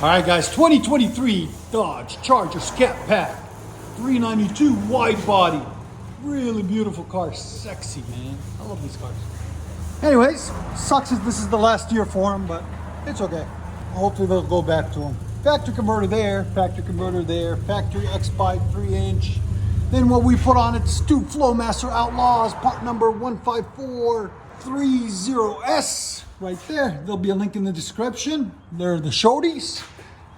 All right, guys, 2023 Dodge Charger Scat Pack, 392 wide body, really beautiful car, sexy, man. I love these cars. Anyways, sucks as this is the last year for them, but it's okay. Hopefully they'll go back to them. Factory converter there, factory converter there, factory X-Pipe 3-inch. Then what we put on it's two FLOWMASTER Outlaws, part number 15430S. Right there. There'll be a link in the description. They're the shorties.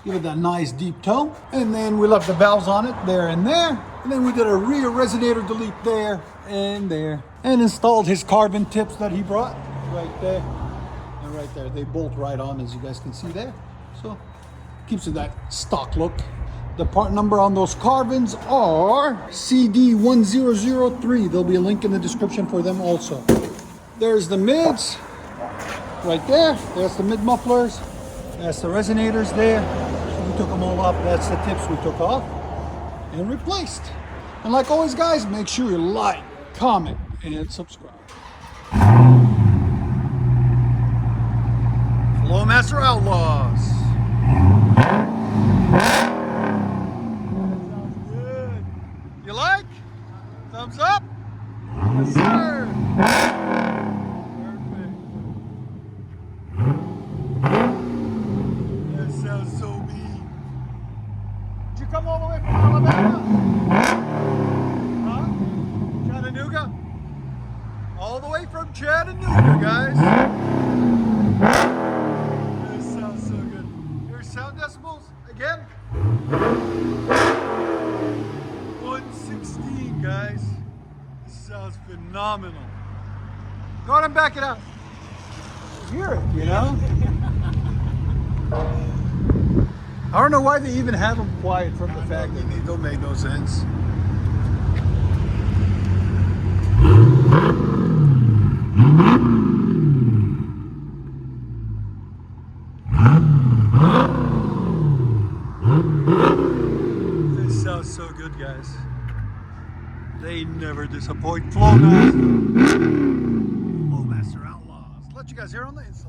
Give it that nice deep tone. And then we left the valves on it there and there. And then we did a rear resonator delete there and there. And installed his carbon tips that he brought right there and right there. They bolt right on, as you guys can see there. So keeps it that stock look. The part number on those carbons are CD1003. There'll be a link in the description for them also. There's the mids. Right there, there's the mid mufflers, that's the resonators there. So we took them all off, that's the tips we took off and replaced. And like always guys, make sure you like, comment, and subscribe. FLOWMASTER Outlaws. Sounds good. You like? Thumbs up? Yes sir. Come all the way from Alabama? Huh? Chattanooga? All the way from Chattanooga, guys. This sounds so good. Here's sound decibels again. 116, guys. This sounds phenomenal. Go ahead and back it out. Hear it, you know? I don't know why they even have them quiet from the fact that they don't make no sense. This sounds so good, guys. They never disappoint. FLOWMASTER Outlaws. Let you guys hear on the inside.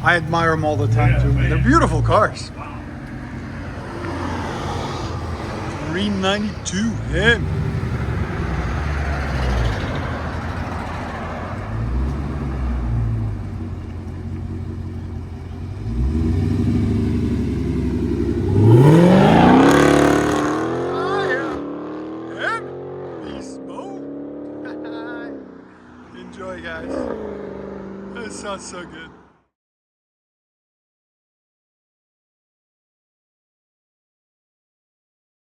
I admire them all the time too. They're beautiful cars. Wow. 392 HEMI. Enjoy, guys. That sounds so good.